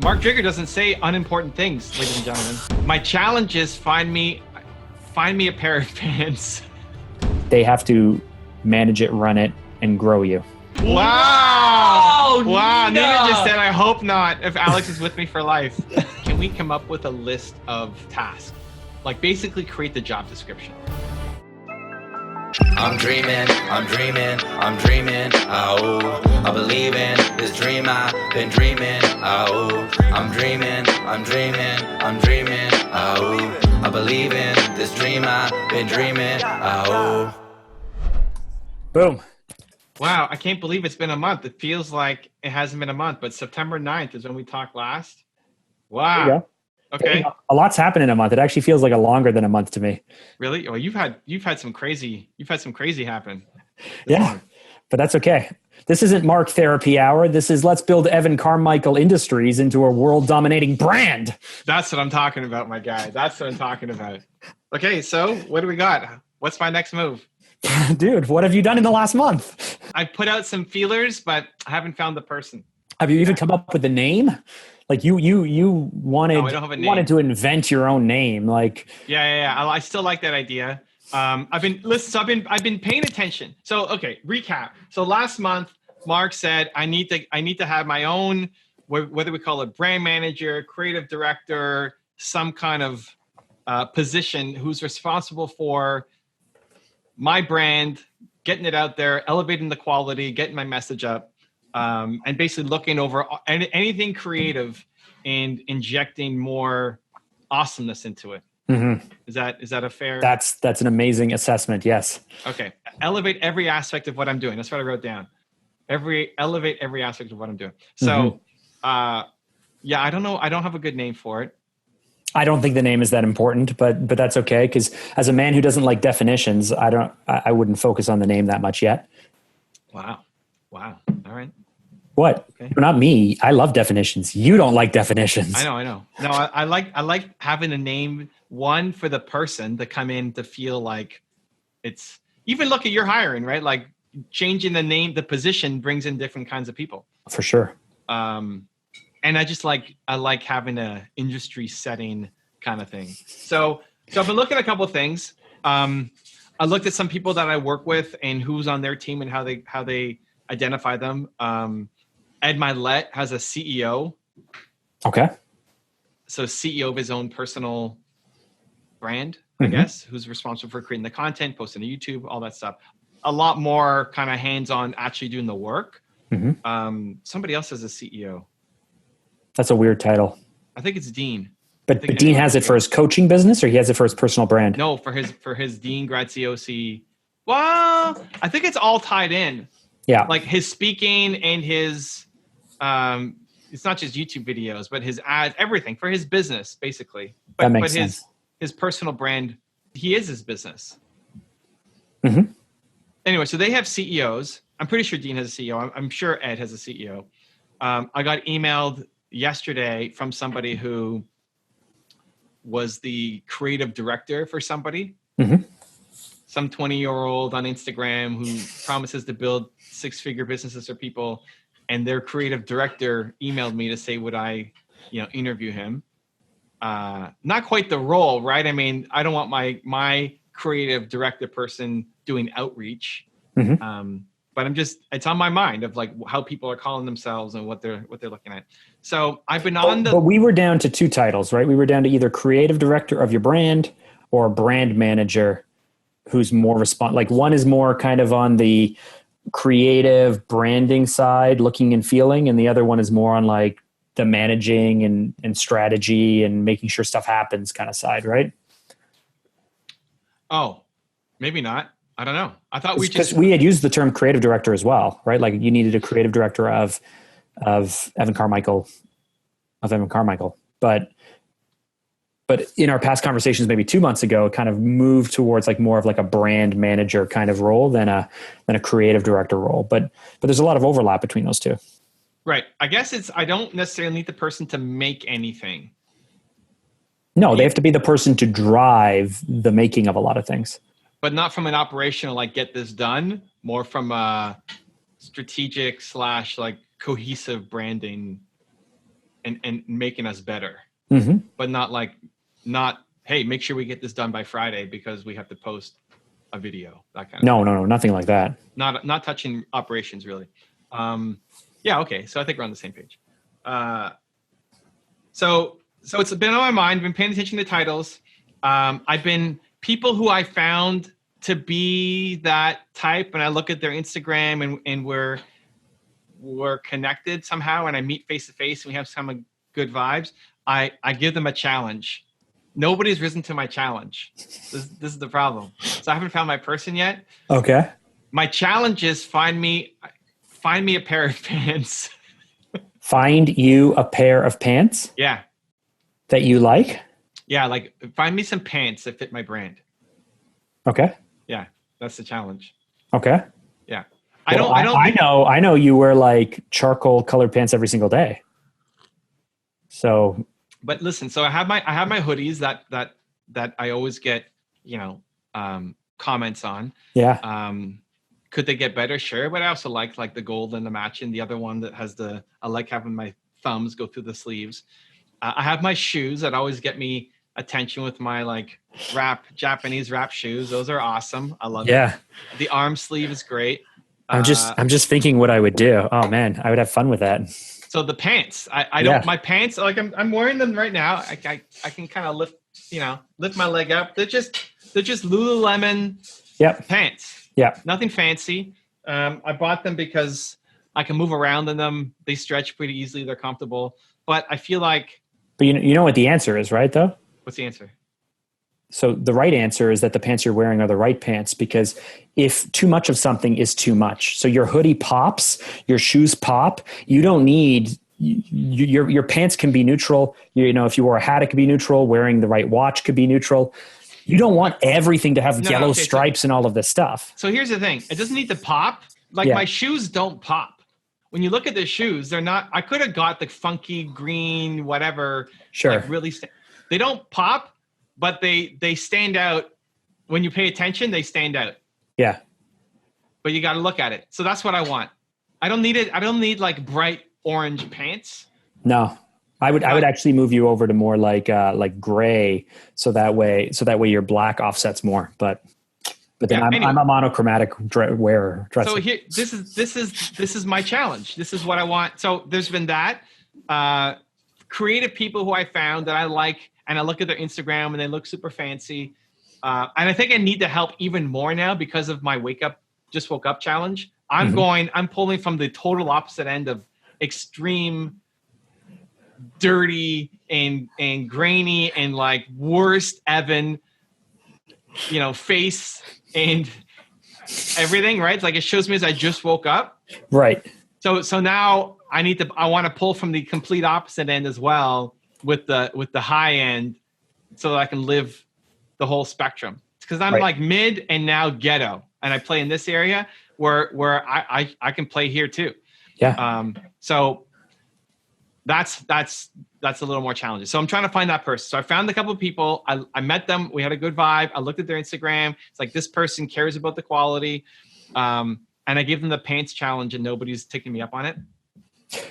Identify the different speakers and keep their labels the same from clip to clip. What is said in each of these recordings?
Speaker 1: Mark Trigger doesn't say unimportant things, ladies and gentlemen. My challenge is find me a pair of pants.
Speaker 2: They have to manage it, run it, and grow you.
Speaker 1: Wow!
Speaker 3: No,
Speaker 1: Wow!
Speaker 3: no.
Speaker 1: Nina just said, I hope not, if Alex is with me for life. Can we come up with a list of tasks? Like basically create the job description.
Speaker 3: I'm dreaming, oh, I believe in this dream I've been dreaming, oh, I'm dreaming, oh, I believe in this dream I've been dreaming, oh.
Speaker 2: Boom.
Speaker 1: Wow, I can't believe it's been a month. It feels like it hasn't been a month, but September 9th is when we talked last. Wow.
Speaker 2: There you go.
Speaker 1: Okay.
Speaker 2: A lot's happened in a month. It actually feels like a longer than a month to me.
Speaker 1: Really? Well, you've had some crazy happen.
Speaker 2: Yeah, but that's okay. This isn't Mark Therapy Hour. This is let's build Evan Carmichael Industries into a world dominating brand.
Speaker 1: That's what I'm talking about, my guy. That's what I'm talking about. Okay, so what do we got? What's my next move?
Speaker 2: Dude, what have you done in the last month?
Speaker 1: I put out some feelers, but I haven't found the person.
Speaker 2: Have you even come up with a name? Like you wanted,
Speaker 1: No, I don't have a name.
Speaker 2: wanted to invent your own name. Like
Speaker 1: Yeah. I still like that idea. I've been paying attention. So okay, recap. So last month, Mark said I need to have my own, whether we call it brand manager, creative director, some kind of position who's responsible for my brand, getting it out there, elevating the quality, getting my message up, and basically looking over anything creative and injecting more awesomeness into it.
Speaker 2: mm-hmm.
Speaker 1: Is that a fair?
Speaker 2: That's an amazing assessment. Yes.
Speaker 1: Okay. Elevate every aspect of what I'm doing. That's what I wrote down. Elevate every aspect of what I'm doing. So, yeah, I don't know. I don't have a good name for it.
Speaker 2: I don't think the name is that important, but that's okay. Because as a man who doesn't like definitions, I wouldn't focus on the name that much yet.
Speaker 1: Wow. All right.
Speaker 2: What?
Speaker 1: Okay.
Speaker 2: Not me. I love definitions. You don't like definitions.
Speaker 1: I know. No, I like having a name, one for the person to come in to feel like it's, even look at your hiring, right? Like changing the name, the position brings in different kinds of people.
Speaker 2: For sure.
Speaker 1: And I like having a industry setting kind of thing. So I've been looking at a couple of things. I looked at some people that I work with and who's on their team and how they identify them. Ed Milet has a CEO.
Speaker 2: Okay.
Speaker 1: So CEO of his own personal brand, I guess, who's responsible for creating the content, posting to YouTube, all that stuff. A lot more kind of hands-on actually doing the work. Somebody else has a CEO.
Speaker 2: That's a weird title.
Speaker 1: I think it's Dean.
Speaker 2: But Dean has it for his coaching business, or he has it for his personal brand?
Speaker 1: No, for his Dean Graziosi. Well, I think it's all tied in.
Speaker 2: Yeah.
Speaker 1: Like his speaking and his, it's not just YouTube videos, but his ads, everything for his business, basically.
Speaker 2: That makes sense.
Speaker 1: His personal brand, he is his business.
Speaker 2: Mm-hmm.
Speaker 1: Anyway, so they have CEOs. I'm pretty sure Dean has a CEO. I'm sure Ed has a CEO. I got emailed yesterday from somebody who was the creative director for somebody. Some 20-year-old on Instagram who promises to build six-figure businesses for people, and their creative director emailed me to say would I, interview him. Not quite the role, right? I mean, I don't want my creative director person doing outreach. But it's on my mind of like how people are calling themselves and what they're looking at. So I've been
Speaker 2: But we were down to two titles, right? We were down to either creative director of your brand or brand manager, who's more like one is more kind of on the creative branding side, looking and feeling, and the other one is more on like the managing and strategy and making sure stuff happens kind of side, right?
Speaker 1: Oh, maybe not. I don't know. I thought
Speaker 2: we had used the term creative director as well, right? Like you needed a creative director of Evan Carmichael, but in our past conversations, maybe 2 months ago, it kind of moved towards like more of like a brand manager kind of role than a creative director role. But there's a lot of overlap between those two.
Speaker 1: Right. I guess I don't necessarily need the person to make anything.
Speaker 2: No, they have to be the person to drive the making of a lot of things.
Speaker 1: But not from an operational, like get this done, more from a strategic / like cohesive branding and making us better,
Speaker 2: Mm-hmm.
Speaker 1: but not, hey, make sure we get this done by Friday because we have to post a video, that kind of thing.
Speaker 2: No, nothing like that.
Speaker 1: Not touching operations really. Yeah. Okay. So I think we're on the same page. So it's been on my mind, been paying attention to titles. I've been people who I found to be that type, and I look at their Instagram and we're connected somehow, and I meet face to face and we have some good vibes. I give them a challenge. Nobody's risen to my challenge. This is the problem. So I haven't found my person yet.
Speaker 2: Okay.
Speaker 1: My challenge is find me a pair of pants.
Speaker 2: Find you a pair of pants
Speaker 1: Yeah.
Speaker 2: that you like.
Speaker 1: Yeah, like find me some pants that fit my brand.
Speaker 2: Okay.
Speaker 1: Yeah, that's the challenge.
Speaker 2: Okay.
Speaker 1: Yeah.
Speaker 2: Well, I know you wear like charcoal colored pants every single day. So,
Speaker 1: but listen, so I have my hoodies that I always get, comments on.
Speaker 2: yeah.
Speaker 1: Could they get better? Sure. But I also like the gold and the matching. The other one that has I like having my thumbs go through the sleeves. I have my shoes that always get me attention with my Japanese wrap shoes. Those are awesome. I love it. The arm sleeve is great.
Speaker 2: I'm just thinking what I would do. Oh man, I would have fun with that.
Speaker 1: So the pants, I don't, my pants, like I'm wearing them right now. I can kind of lift my leg up. They're just Lululemon pants.
Speaker 2: Yeah.
Speaker 1: Nothing fancy. I bought them because I can move around in them. They stretch pretty easily. They're comfortable, but I feel like.
Speaker 2: But you know what the answer is, right though?
Speaker 1: What's the answer?
Speaker 2: So the right answer is that the pants you're wearing are the right pants, because if too much of something is too much, so your hoodie pops, your shoes pop, you don't need your pants can be neutral. If you wore a hat, it could be neutral. Wearing the right watch could be neutral. You don't want everything to have yellow stripes and all of this stuff.
Speaker 1: So here's the thing. It doesn't need to pop. My shoes don't pop. When you look at the shoes, they're not, I could have got the funky green, whatever.
Speaker 2: Sure.
Speaker 1: They don't pop. But they stand out. When you pay attention, they stand out.
Speaker 2: Yeah.
Speaker 1: But you got to look at it. So that's what I want. I don't need it. I don't need bright orange pants.
Speaker 2: No, I would actually move you over to more like gray. So that way your black offsets more. But then I'm a monochromatic wearer. Dresser.
Speaker 1: So here, this is my challenge. This is what I want. So there's been that creative people who I found that I like. And I look at their Instagram and they look super fancy. And I think I need to help even more now because of my just woke up challenge. I'm pulling from the total opposite end of extreme, dirty and grainy and worst Evan, face and everything, right? It's it shows me as I just woke up.
Speaker 2: Right.
Speaker 1: So now I want to pull from the complete opposite end as well. With the high end, so that I can live the whole spectrum. Because I'm mid and now ghetto, and I play in this area where I can play here too.
Speaker 2: Yeah.
Speaker 1: So that's a little more challenging. So I'm trying to find that person. So I found a couple of people. I met them. We had a good vibe. I looked at their Instagram. It's this person cares about the quality, and I gave them the pants challenge, and nobody's taking me up on it.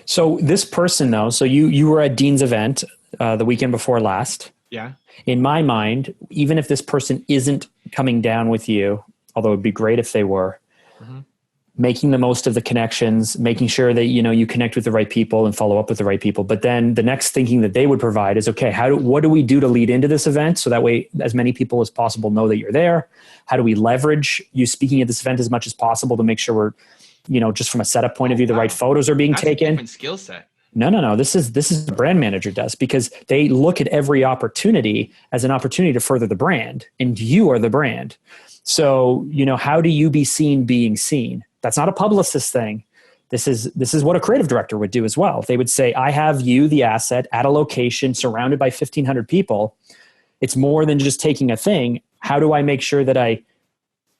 Speaker 2: So this person though, so you were at Dean's event the weekend before last.
Speaker 1: Yeah.
Speaker 2: In my mind, even if this person isn't coming down with you, although it'd be great if they were, making the most of the connections, making sure that you connect with the right people and follow up with the right people. But then the next thinking that they would provide is, okay, what do we do to lead into this event so that way as many people as possible know that you're there? How do we leverage you speaking at this event as much as possible to make sure we're just from a setup point of view, the right photos are being taken.
Speaker 1: A different skill set.
Speaker 2: No. This is the brand manager does, because they look at every opportunity as an opportunity to further the brand, and you are the brand. So, how do you be seen being seen? That's not a publicist thing. This is what a creative director would do as well. They would say, I have you, the asset, at a location surrounded by 1,500 people. It's more than just taking a thing. How do I make sure that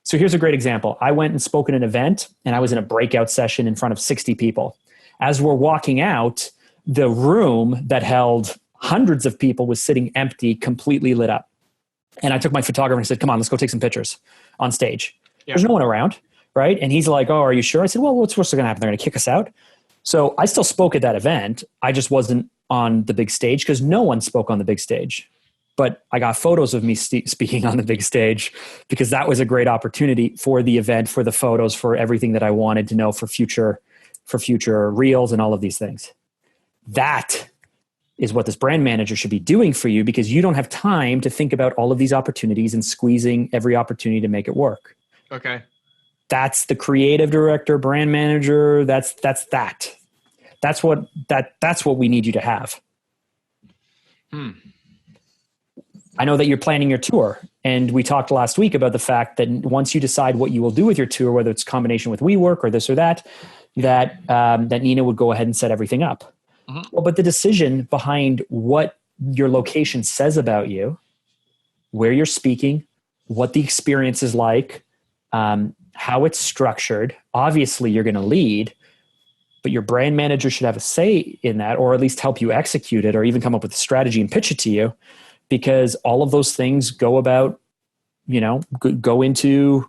Speaker 2: So here's a great example. I went and spoke at an event, and I was in a breakout session in front of 60 people. As we're walking out, the room that held hundreds of people was sitting empty, completely lit up. And I took my photographer and said, come on, let's go take some pictures on stage. Yeah. There's no one around, right? And he's like, oh, are you sure? I said, well, what's going to happen? They're going to kick us out. So I still spoke at that event. I just wasn't on the big stage because no one spoke on the big stage. But I got photos of me speaking on the big stage because that was a great opportunity for the event, for the photos, for everything that I wanted to know for future reels and all of these things. That is what this brand manager should be doing for you, because you don't have time to think about all of these opportunities and squeezing every opportunity to make it work.
Speaker 1: Okay.
Speaker 2: That's the creative director, brand manager. That's what we need you to have. I know that you're planning your tour, and we talked last week about the fact that once you decide what you will do with your tour, whether it's a combination with WeWork or this or that Nina would go ahead and set everything up. Mm-hmm. Well, but the decision behind what your location says about you, where you're speaking, what the experience is like, how it's structured, obviously you're going to lead, but your brand manager should have a say in that, or at least help you execute it, or even come up with a strategy and pitch it to you, because all of those things go into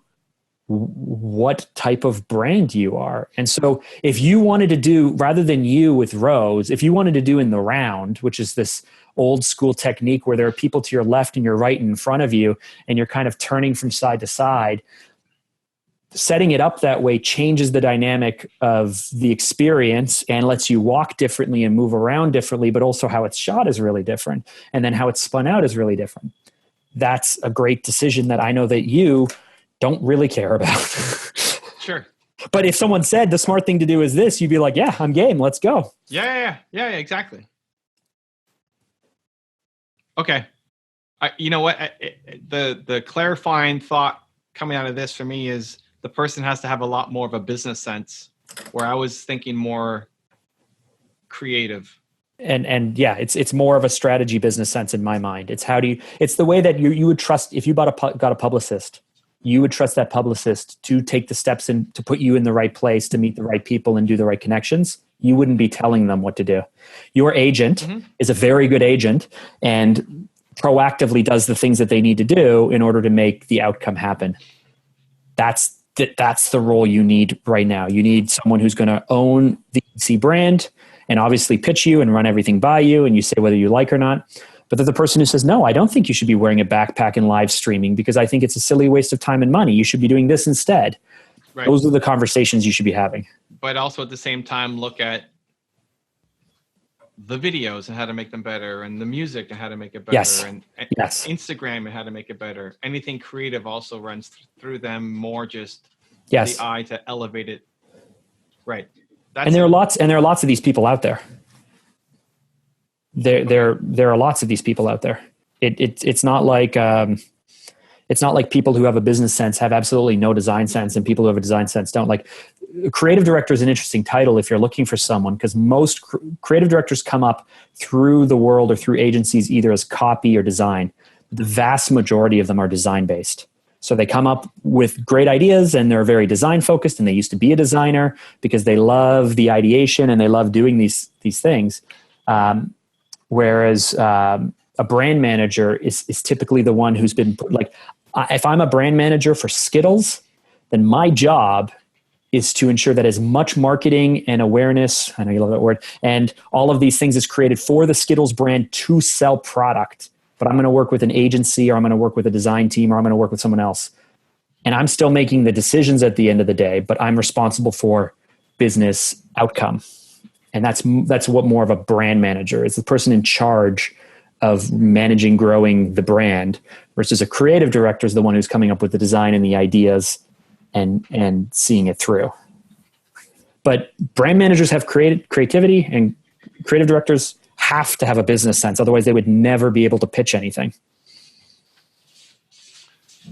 Speaker 2: what type of brand you are. And so if you wanted to do, rather than you with rows, if you wanted to do in the round, which is this old school technique where there are people to your left and your right and in front of you, and you're kind of turning from side to side, setting it up that way changes the dynamic of the experience and lets you walk differently and move around differently, but also how it's shot is really different. And then how it's spun out is really different. That's a great decision that I know that you don't really care about.
Speaker 1: Sure.
Speaker 2: But if someone said the smart thing to do is this, you'd be like, yeah, I'm game. Let's go.
Speaker 1: Yeah, exactly. Okay. You know what? The clarifying thought coming out of this for me is the person has to have a lot more of a business sense, where I was thinking more creative.
Speaker 2: And yeah, it's more of a strategy business sense in my mind. It's it's the way that you would trust, if you got a publicist, you would trust that publicist to take the steps and to put you in the right place, to meet the right people and do the right connections. You wouldn't be telling them what to do. Your agent is a very good agent and proactively does the things that they need to do in order to make the outcome happen. That's the role you need right now. You need someone who's going to own the EC brand and obviously pitch you and run everything by you, and you say whether you like or not. But they're the person who says, no, I don't think you should be wearing a backpack and live streaming because I think it's a silly waste of time and money. You should be doing this instead. Right. Those are the conversations you should be having.
Speaker 1: But also at the same time, look at the videos and how to make them better, and the music and how to make it better,
Speaker 2: yes.
Speaker 1: and
Speaker 2: yes.
Speaker 1: Instagram and how to make it better. Anything creative also runs through them, more just
Speaker 2: yes.
Speaker 1: the eye to elevate it. Right.
Speaker 2: And there are lots of these people out there. There are lots of these people out there. It's not like people who have a business sense have absolutely no design sense, and people who have a design sense don't. Like, creative director is an interesting title if you're looking for someone, because most creative directors come up through the world or through agencies either as copy or design. The vast majority of them are design based. So they come up with great ideas and they're very design focused, and they used to be a designer because they love the ideation and they love doing these things. Whereas a brand manager is typically the one who's been like, if I'm a brand manager for Skittles, then my job is to ensure that as much marketing and awareness, I know you love that word, and all of these things is created for the Skittles brand to sell product. But I'm going to work with an agency, or I'm going to work with a design team, or I'm going to work with someone else. And I'm still making the decisions at the end of the day, but I'm responsible for business outcome. And that's what more of a brand manager is, the person in charge of managing, growing the brand, versus a creative director is the one who's coming up with the design and the ideas and seeing it through. But brand managers have creativity, and creative directors have to have a business sense. Otherwise they would never be able to pitch anything.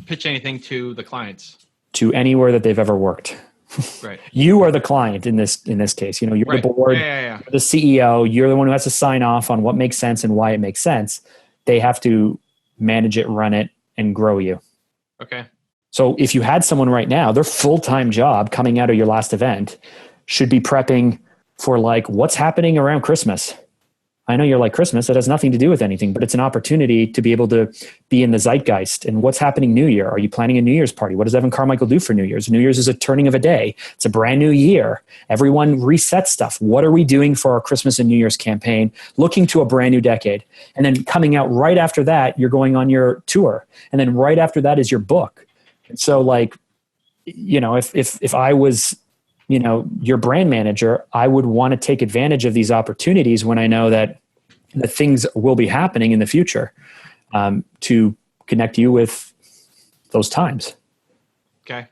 Speaker 1: Pitch anything to the clients.
Speaker 2: To anywhere that they've ever worked.
Speaker 1: Right. You
Speaker 2: are the client in this case. You're
Speaker 1: right.
Speaker 2: the board,
Speaker 1: You're
Speaker 2: the CEO, you're the one who has to sign off on what makes sense and why it makes sense. They have to manage it, run it, and grow you.
Speaker 1: Okay.
Speaker 2: So if you had someone right now, their full-time job coming out of your last event should be prepping for like what's happening around Christmas. I know you're like Christmas. It has nothing to do with anything, but it's an opportunity to be able to be in the zeitgeist. And what's happening New Year? Are you planning a New Year's party? What does Evan Carmichael do for New Year's? New Year's is a turning of a day. It's a brand new year. Everyone resets stuff. What are we doing for our Christmas and New Year's campaign? Looking to a brand new decade. And then coming out right after that, you're going on your tour. And then right after that is your book. And so like, you know, if I was, you know, your brand manager, I would want to take advantage of these opportunities when I know that the things will be happening in the future, to connect you with those times.
Speaker 1: Okay.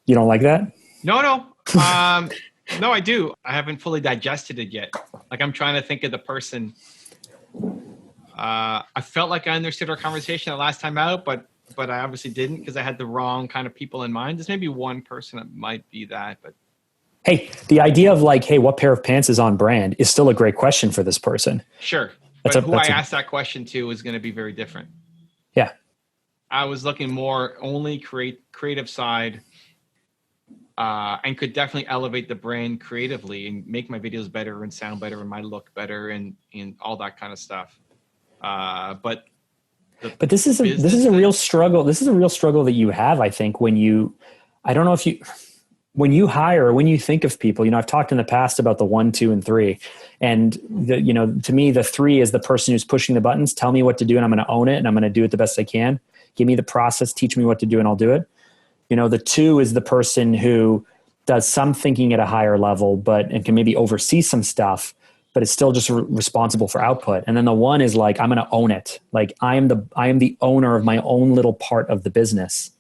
Speaker 2: You don't like that?
Speaker 1: No. No, I do. I haven't fully digested it yet. Like I'm trying to think of the person. I felt like I understood our conversation the last time out, but I obviously didn't because I had the wrong kind of people in mind. There's maybe one person that might be that, but.
Speaker 2: Hey, the idea of like, hey, what pair of pants is on brand is still a great question for this person.
Speaker 1: Sure. But who I asked that question to is going to be very different.
Speaker 2: Yeah.
Speaker 1: I was looking more only creative side, and could definitely elevate the brand creatively and make my videos better and sound better and my look better and all that kind of stuff. But this is a real struggle. This is a real struggle that you have, I think, when you hire, when you think of people. You know, I've talked in the past about the 1, 2, and 3, and to me, the 3 is the person who's pushing the buttons. Tell me what to do, and I'm going to own it, and I'm going to do it the best I can. Give me the process, teach me what to do, and I'll do it. You know, the 2 is the person who does some thinking at a higher level, and can maybe oversee some stuff, but is still just responsible for output. And then the 1 is like, I'm going to own it. Like I am the owner of my own little part of the business.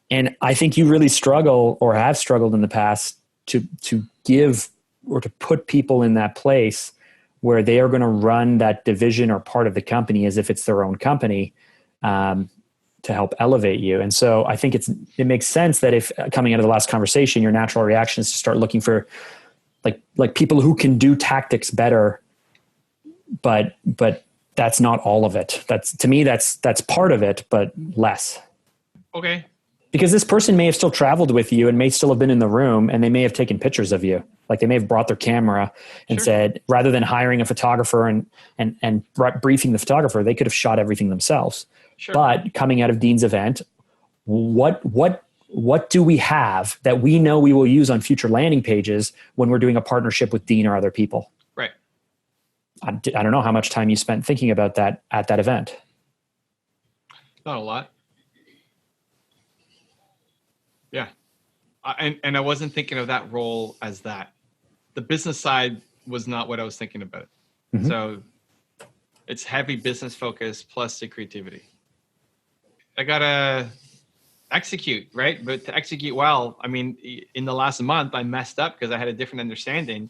Speaker 1: And I think you really struggle or have struggled in the past to give or to put people in that place where they are going to run that division or part of the company as if it's their own company, to help elevate you. And so I think it makes sense that if coming out of the last conversation, your natural reaction is to start looking for like people who can do tactics better, but that's not all of it. To me, that's part of it, but less. Okay.
Speaker 2: Because this person may have still traveled with you and may still have been in the room, and they may have taken pictures of you. Like they may have brought their camera and said, rather than hiring a photographer and briefing the photographer, they could have shot everything themselves. Sure. But coming out of Dean's event, what do we have that we know we will use on future landing pages when we're doing a partnership with Dean or other people?
Speaker 1: Right.
Speaker 2: I don't know how much time you spent thinking about that at that event.
Speaker 1: Not a lot. Yeah. And I wasn't thinking of that role as that. The business side was not what I was thinking about. Mm-hmm. So it's heavy business focus plus the creativity. I got to execute, right? But to execute well, I mean, in the last month, I messed up because I had a different understanding.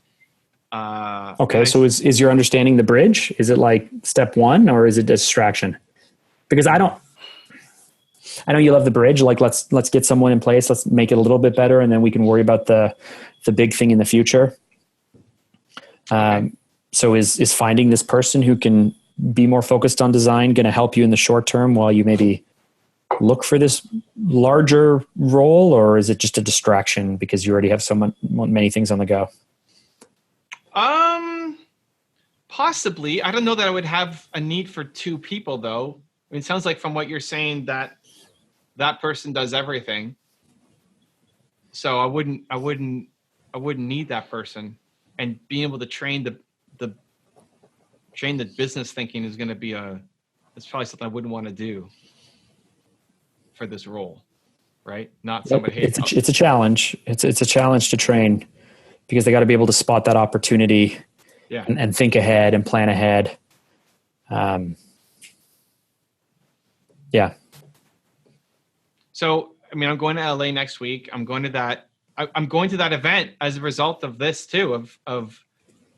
Speaker 2: Okay. So is your understanding the bridge? Is it like step 1 or is it distraction? Because I know you love the bridge. Like let's get someone in place. Let's make it a little bit better. And then we can worry about the big thing in the future. So is finding this person who can be more focused on design going to help you in the short term while you maybe look for this larger role, or is it just a distraction because you already have many things on the go?
Speaker 1: Possibly. I don't know that I would have a need for 2 people though. I mean, it sounds like from what you're saying that person does everything. So I wouldn't need that person, and being able to train the business thinking is going to be it's probably something I wouldn't want to do for this role, right? Not somebody.
Speaker 2: It's a challenge. It's a challenge to train because they got to be able to spot that opportunity, and think ahead and plan ahead. Yeah.
Speaker 1: So, I mean, I'm going to LA next week. I'm going to that event as a result of this too,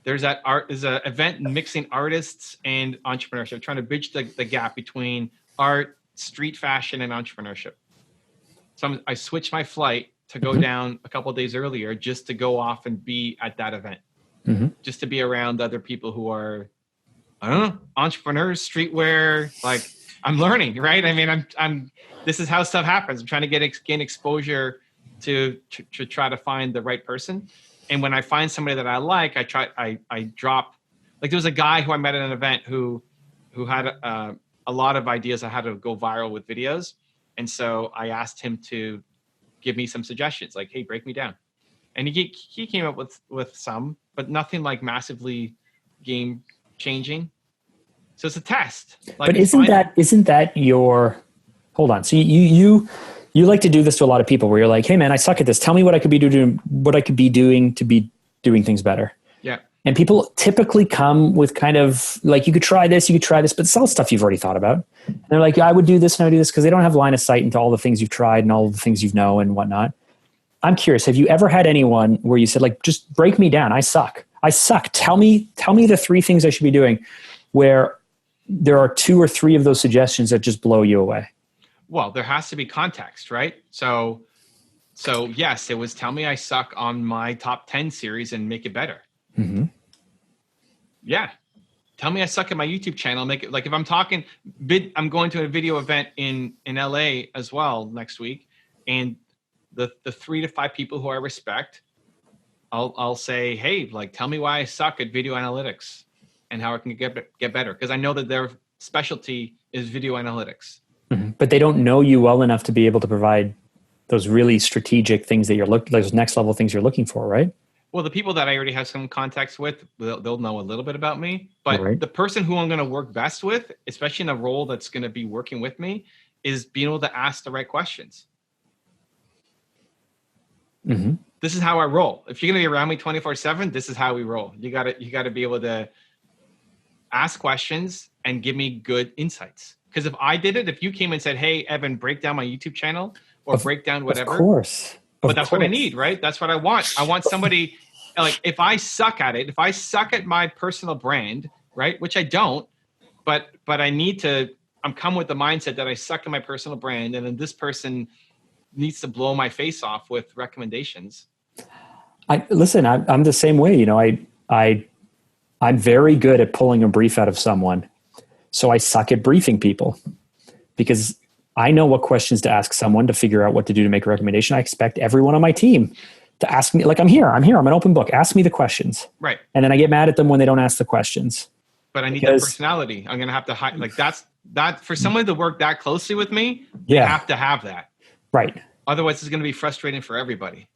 Speaker 1: there's an event mixing artists and entrepreneurship, trying to bridge the gap between art, street fashion, and entrepreneurship. So I switched my flight to go down a couple of days earlier just to go off and be at that event, just to be around other people who are, I don't know, entrepreneurs, streetwear. Like I'm learning, right? I mean, this is how stuff happens. I'm trying to gain exposure to try to find the right person. And when I find somebody that I like, I drop Like there was a guy who I met at an event who had a lot of ideas on how to go viral with videos. And so I asked him to give me some suggestions, like, hey, break me down. And he came up with some, but nothing like massively game changing. So it's a test. Like,
Speaker 2: but isn't that your, hold on. So you like to do this to a lot of people where you're like, hey man, I suck at this. Tell me what I could be doing to be doing things better.
Speaker 1: Yeah.
Speaker 2: And people typically come with kind of like, you could try this, but it's all stuff you've already thought about. And they're like, I would do this and I would do this, because they don't have line of sight into all the things you've tried and all the things you know and whatnot. I'm curious, have you ever had anyone where you said, like, just break me down. I suck. Tell me the 3 things I should be doing, where there are 2 or 3 of those suggestions that just blow you away?
Speaker 1: Well, there has to be context, right? So yes, it was tell me I suck on my top 10 series and make it better.
Speaker 2: Mm-hmm.
Speaker 1: Yeah. Tell me I suck at my YouTube channel. Make it, like, if I'm talking I'm going to a video event in LA as well next week. And the 3 to 5 people who I respect, I'll say, hey, like, tell me why I suck at video analytics and how I can get better. Because I know that their specialty is video analytics.
Speaker 2: Mm-hmm. But they don't know you well enough to be able to provide those really strategic things that those next level things you're looking for, right?
Speaker 1: Well, the people that I already have some contacts with, they'll know a little bit about me. But
Speaker 2: right.
Speaker 1: The person who I'm going to work best with, especially in a role that's going to be working with me, is being able to ask the right questions.
Speaker 2: Mm-hmm.
Speaker 1: This is how I roll. If you're going to be around me 24/7, this is how we roll. You got to be able to ask questions and give me good insights. Because if I did it, if you came and said, hey, Evan, break down my YouTube channel or break down whatever.
Speaker 2: Of course.
Speaker 1: But that's what I need, right? That's what I want. I want somebody, like, if I suck at it, if I suck at my personal brand, right, which I don't, but I need to, I'm come with the mindset that I suck at my personal brand, and then this person needs to blow my face off with recommendations.
Speaker 2: I'm the same way. You know, I'm very good at pulling a brief out of someone. So I suck at briefing people, because I know what questions to ask someone to figure out what to do to make a recommendation. I expect everyone on my team to ask me, like, I'm here, I'm an open book. Ask me the questions.
Speaker 1: Right.
Speaker 2: And then I get mad at them when they don't ask the questions.
Speaker 1: But I need that personality. I'm going to have to hide, like, that for someone to work that closely with me, you have to have that.
Speaker 2: Right.
Speaker 1: Otherwise it's going to be frustrating for everybody.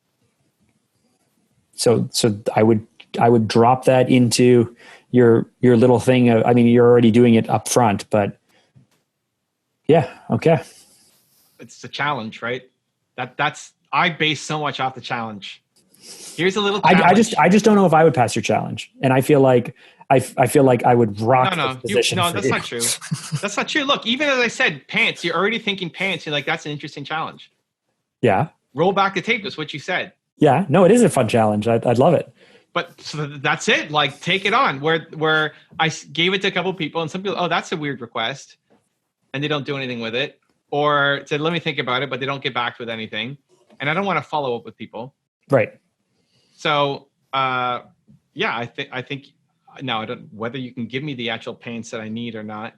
Speaker 2: So I would drop that into your little thing. I mean, you're already doing it up front, but yeah. Okay.
Speaker 1: It's a challenge, right? I base so much off the challenge. Here's a little challenge.
Speaker 2: I just don't know if I would pass your challenge. And I feel like I would rock this position.
Speaker 1: That's not true. That's not true. Look, even as I said, pants, you're already thinking pants. You're like, that's an interesting challenge.
Speaker 2: Yeah.
Speaker 1: Roll back the tape. That's what you said.
Speaker 2: Yeah. No, it is a fun challenge. I'd love it.
Speaker 1: But so that's it. Like, take it on. Where I gave it to a couple of people, and some people, oh, that's a weird request, and they don't do anything with it, or said, let me think about it, but they don't get back with anything. And I don't want to follow up with people.
Speaker 2: Right.
Speaker 1: So, I think now I don't, whether you can give me the actual pants that I need or not.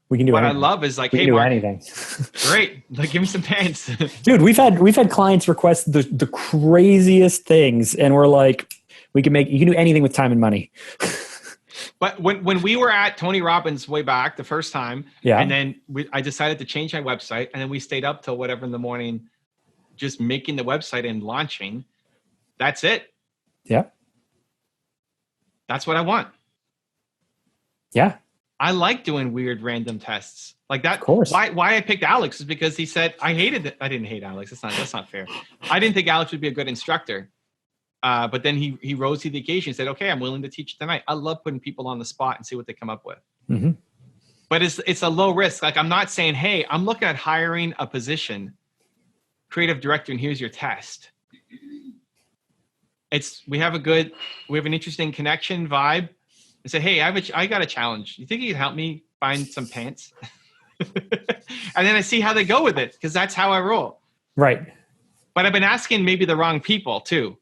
Speaker 2: We can do
Speaker 1: what
Speaker 2: anything.
Speaker 1: I love is like,
Speaker 2: we
Speaker 1: hey,
Speaker 2: can do
Speaker 1: Mark,
Speaker 2: anything.
Speaker 1: Great. Like, give me some pants.
Speaker 2: Dude, we've had clients request the craziest things, and we're like, you can do anything with time and money.
Speaker 1: But when we were at Tony Robbins way back the first time, and then I decided to change my website, and then we stayed up till whatever in the morning, just making the website and launching. That's it.
Speaker 2: Yeah.
Speaker 1: That's what I want.
Speaker 2: Yeah.
Speaker 1: I like doing weird random tests like that.
Speaker 2: Of course.
Speaker 1: Why I picked Alex is because he said I hated it. I didn't hate Alex. That's not fair. I didn't think Alex would be a good instructor. But then he rose to the occasion and said, okay, I'm willing to teach tonight. I love putting people on the spot and see what they come up with.
Speaker 2: Mm-hmm.
Speaker 1: But it's a low risk. Like, I'm not saying, hey, I'm looking at hiring a position, creative director, and here's your test. We have an interesting connection vibe. And say, hey, I got a challenge. You think you can help me find some pants? And then I see how they go with it, because that's how I roll.
Speaker 2: Right.
Speaker 1: But I've been asking maybe the wrong people too,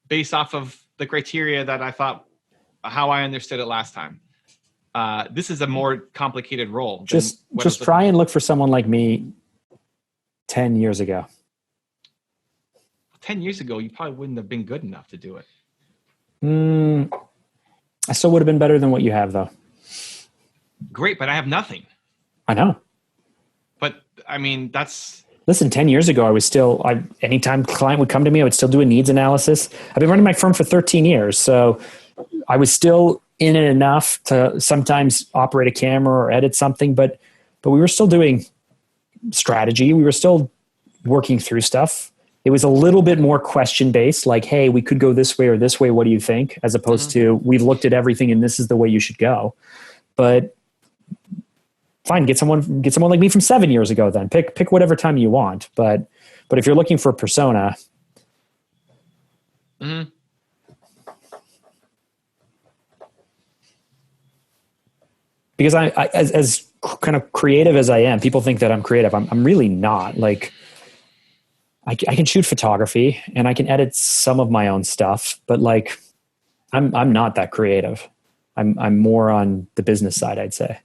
Speaker 1: based off of the criteria that I thought, how I understood it last time. This is a more complicated role.
Speaker 2: Just try and look for someone like me 10 years ago.
Speaker 1: 10 years ago, you probably wouldn't have been good enough to do it.
Speaker 2: I still would have been better than what you have, though.
Speaker 1: Great, but I have nothing.
Speaker 2: I know.
Speaker 1: But I mean, that's...
Speaker 2: Listen, 10 years ago, anytime a client would come to me, I would still do a needs analysis. I've been running my firm for 13 years. So I was still in it enough to sometimes operate a camera or edit something, but we were still doing strategy. We were still working through stuff. It was a little bit more question-based, like, hey, we could go this way or this way. What do you think? As opposed to, we've looked at everything and this is the way you should go. But fine, get someone like me from 7 years ago then. Pick whatever time you want. But if you're looking for a persona, because I as kind of creative as I am, people think that I'm creative. I'm really not. Like, I can shoot photography and I can edit some of my own stuff, but like, I'm not that creative. I'm more on the business side, I'd say.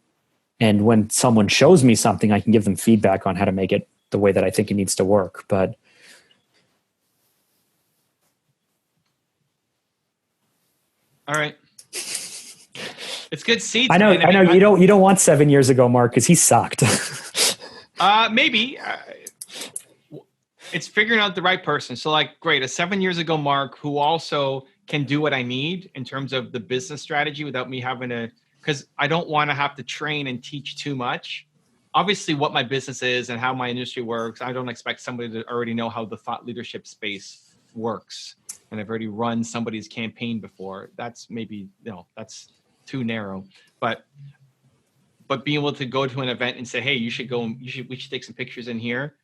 Speaker 2: And when someone shows me something, I can give them feedback on how to make it the way that I think it needs to work. But
Speaker 1: all right. It's good seeds.
Speaker 2: I know. You don't want 7 years ago, Mark, because he sucked.
Speaker 1: Maybe. It's figuring out the right person. So like, great, a 7 years ago Mark who also can do what I need in terms of the business strategy without me having to, because I don't want to have to train and teach too much. Obviously what my business is and how my industry works, I don't expect somebody to already know how the thought leadership space works. And I've already run somebody's campaign before. That's maybe, that's too narrow. But being able to go to an event and say, hey, we should take some pictures in here,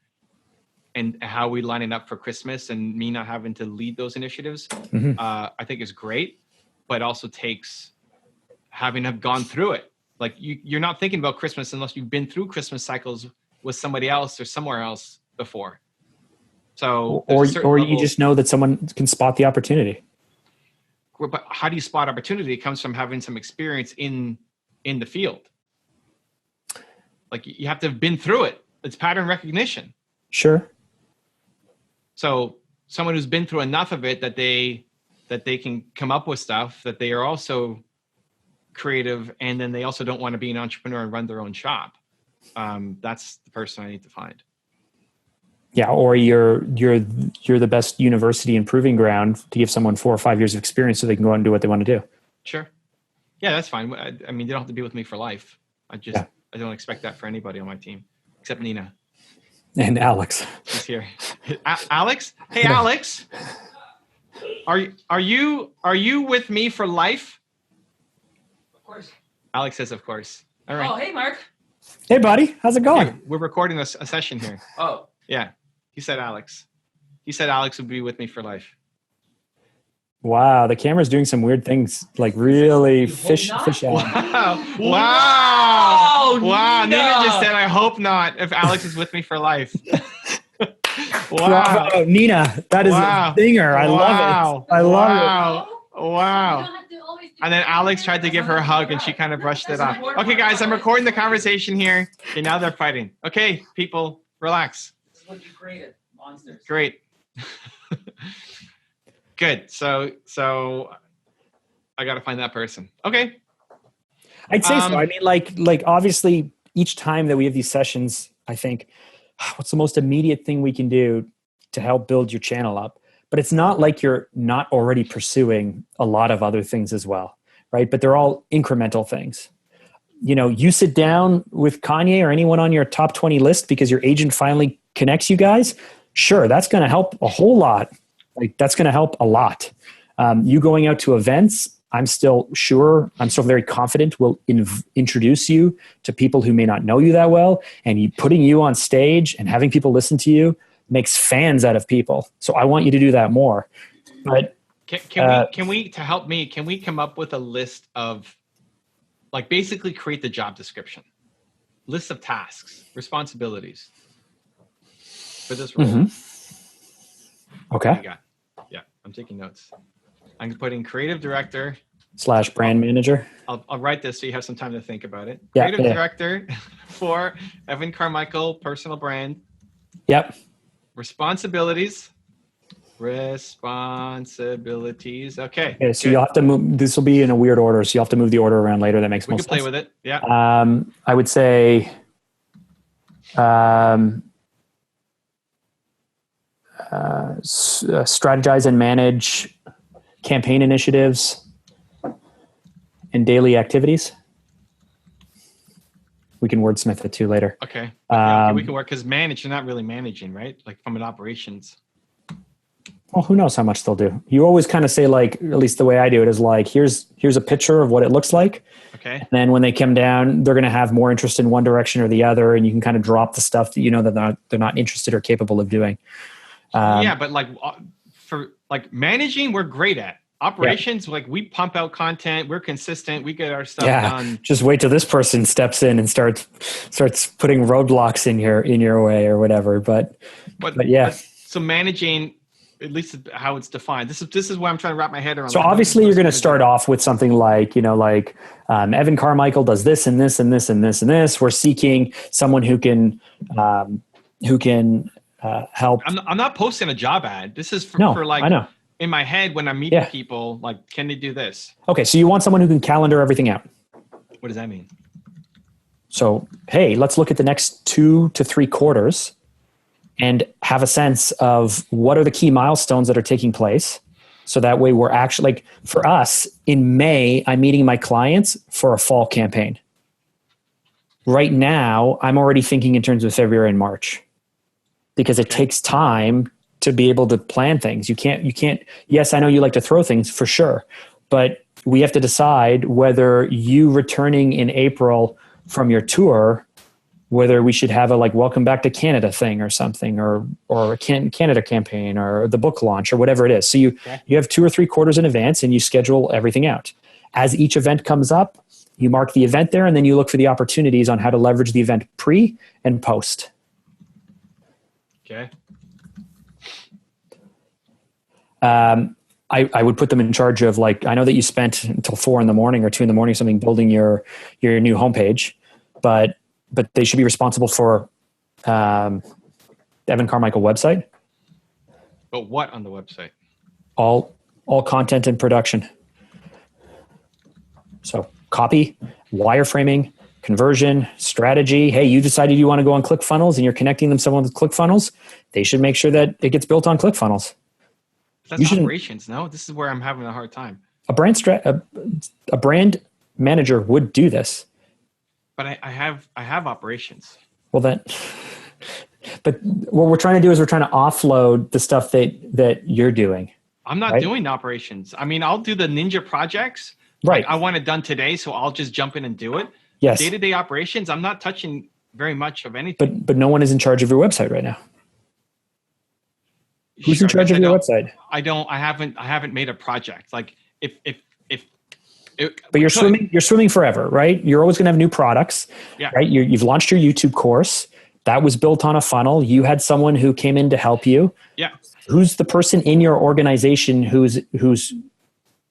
Speaker 1: and how we line it up for Christmas, and me not having to lead those initiatives, I think is great, but also takes having have gone through it. Like you're not thinking about Christmas unless you've been through Christmas cycles with somebody else or somewhere else before. So, or
Speaker 2: you just know that someone can spot the opportunity.
Speaker 1: But how do you spot opportunity? It comes from having some experience in the field. Like you have to have been through it. It's pattern recognition.
Speaker 2: Sure.
Speaker 1: So someone who's been through enough of it that they can come up with stuff, that they are also creative, and then they also don't want to be an entrepreneur and run their own shop. That's the person I need to find.
Speaker 2: Yeah, or you're the best university and proving ground to give someone 4 or 5 years of experience so they can go out and do what they want to do.
Speaker 1: Sure. Yeah, that's fine. I mean, they don't have to be with me for life. I don't expect that for anybody on my team, except Nina.
Speaker 2: And Alex.
Speaker 1: She's here. Alex? Hey, Alex. Are you with me for life?
Speaker 4: Of course.
Speaker 1: Alex says, of course. All right.
Speaker 4: Oh, hey, Mark.
Speaker 2: Hey, buddy. How's it going?
Speaker 1: Hey, we're recording a session here.
Speaker 4: Oh.
Speaker 1: Yeah. He said Alex. He said Alex would be with me for life.
Speaker 2: Wow, the camera's doing some weird things, like really fish out.
Speaker 1: Wow. Nina just said, I hope not, if Alex is with me for life. Wow.
Speaker 2: Bravo, Nina. That is a stinger. I love it. I love it.
Speaker 1: Wow. And then Alex tried to give her a hug and she kind of brushed it off. Okay, guys, I'm recording the conversation here. Okay, now they're fighting. Okay, people, relax.
Speaker 4: This is what you created, monsters.
Speaker 1: Great. Good. So I got to find that person. Okay.
Speaker 2: I'd say so. I mean, like obviously each time that we have these sessions, I think, what's the most immediate thing we can do to help build your channel up? But it's not like you're not already pursuing a lot of other things as well, right? But they're all incremental things. You sit down with Kanye or anyone on your top 20 list because your agent finally connects you guys. Sure, that's going to help a whole lot. Like that's going to help a lot. You going out to events, I'm still very confident will introduce you to people who may not know you that well, and putting you on stage and having people listen to you makes fans out of people. So I want you to do that more. But
Speaker 1: can we to help me? Can we come up with a list of, like, basically create the job description, list of tasks, responsibilities for this role?
Speaker 2: Mm-hmm. Okay.
Speaker 1: Yeah, I'm taking notes. I'm putting creative director
Speaker 2: / brand manager.
Speaker 1: I'll write this so you have some time to think about it.
Speaker 2: Yeah,
Speaker 1: creative director for Evan Carmichael, personal brand.
Speaker 2: Yep.
Speaker 1: Responsibilities. Responsibilities. Okay.
Speaker 2: Okay, so
Speaker 1: good.
Speaker 2: you'll have to move. This will be in a weird order, so you'll have to move the order around later. That makes
Speaker 1: We
Speaker 2: more
Speaker 1: can
Speaker 2: sense.
Speaker 1: play with it. Yeah.
Speaker 2: I would say strategize and manage campaign initiatives and daily activities. We can wordsmith it too later.
Speaker 1: Okay. Yeah, okay, we can work because you're not really managing, right? Like from an operations.
Speaker 2: Well, who knows how much they'll do. You always kind of say, like, at least the way I do it is like, here's a picture of what it looks like.
Speaker 1: Okay.
Speaker 2: And then when they come down, they're going to have more interest in one direction or the other, and you can kind of drop the stuff that you know that they're not interested or capable of doing.
Speaker 1: Yeah, but like for like managing, we're great at. Operations, like we pump out content, we're consistent, we get our stuff done.
Speaker 2: Just wait till this person steps in and starts putting roadblocks in your way or whatever. But yeah.
Speaker 1: So managing, at least how it's defined. This is why I'm trying to wrap my head around.
Speaker 2: So obviously you're going to start off with something like, Evan Carmichael does this and this and this and this and this. We're seeking someone who can help.
Speaker 1: I'm not posting a job ad. This is for like,
Speaker 2: I know.
Speaker 1: In my head when I'm meeting people, like, can they do this?
Speaker 2: Okay, so you want someone who can calendar everything out.
Speaker 1: What does that mean?
Speaker 2: So, hey, let's look at the next 2 to 3 quarters and have a sense of what are the key milestones that are taking place. So that way we're actually, like, for us, in May, I'm meeting my clients for a fall campaign. Right now, I'm already thinking in terms of February and March because it takes time to be able to plan things. You can't, yes, I know you like to throw things for sure, but we have to decide whether you returning in April from your tour, whether we should have a like welcome back to Canada thing or something, or a Canada campaign or the book launch or whatever it is. So you have 2 or 3 quarters in advance and you schedule everything out. As each event comes up, you mark the event there and then you look for the opportunities on how to leverage the event pre and post.
Speaker 1: Okay.
Speaker 2: I would put them in charge of, like, I know that you spent until 4 a.m. or 2 a.m. or something building your new homepage, but they should be responsible for Evan Carmichael website.
Speaker 1: But what on the website?
Speaker 2: All content and production. So copy, wireframing, conversion, strategy. Hey, you decided you want to go on ClickFunnels and you're connecting them to someone with ClickFunnels. They should make sure that it gets built on ClickFunnels.
Speaker 1: That's operations, no? This is where I'm having a hard time.
Speaker 2: A brand manager would do this.
Speaker 1: But I have operations.
Speaker 2: Well, but what we're trying to do is we're trying to offload the stuff that you're doing.
Speaker 1: I'm not doing operations. I mean, I'll do the ninja projects.
Speaker 2: Right.
Speaker 1: Like, I want it done today, so I'll just jump in and do it.
Speaker 2: Yes.
Speaker 1: Day-to-day operations, I'm not touching very much of anything.
Speaker 2: But no one is in charge of your website right now. Who's in charge of your website?
Speaker 1: I haven't made a project. Like if
Speaker 2: but you're swimming forever, right? You're always going to have new products, right? You've launched your YouTube course that was built on a funnel. You had someone who came in to help you.
Speaker 1: Yeah.
Speaker 2: Who's the person in your organization whose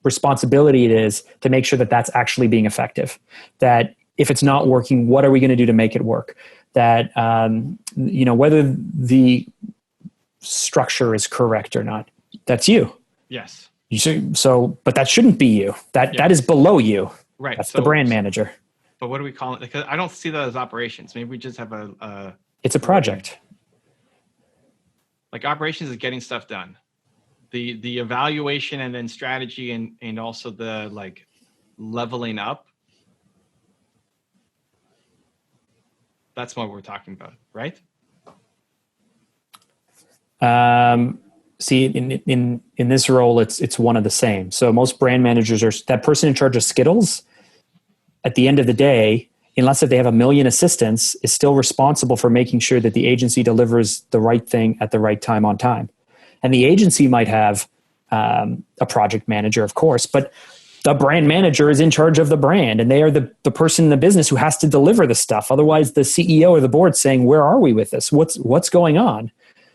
Speaker 2: responsibility it is to make sure that that's actually being effective? That if it's not working, what are we going to do to make it work? That, whether the structure is correct or not, that's you.
Speaker 1: Yes.
Speaker 2: But that shouldn't be you. That is below you.
Speaker 1: Right.
Speaker 2: That's the brand manager.
Speaker 1: But what do we call it? Because I don't see that as operations. Maybe we just have
Speaker 2: it's a project.
Speaker 1: Like operations is getting stuff done. The evaluation and then strategy and also the like leveling up. That's what we're talking about, right?
Speaker 2: See, in this role, it's one of the same. So most brand managers are that person in charge of Skittles. At the end of the day, unless if they have 1 million assistants, is still responsible for making sure that the agency delivers the right thing at the right time on time. And the agency might have a project manager, of course, but the brand manager is in charge of the brand, and they are the person in the business who has to deliver the stuff. Otherwise, the CEO or the board saying, "Where are we with this? What's going on?"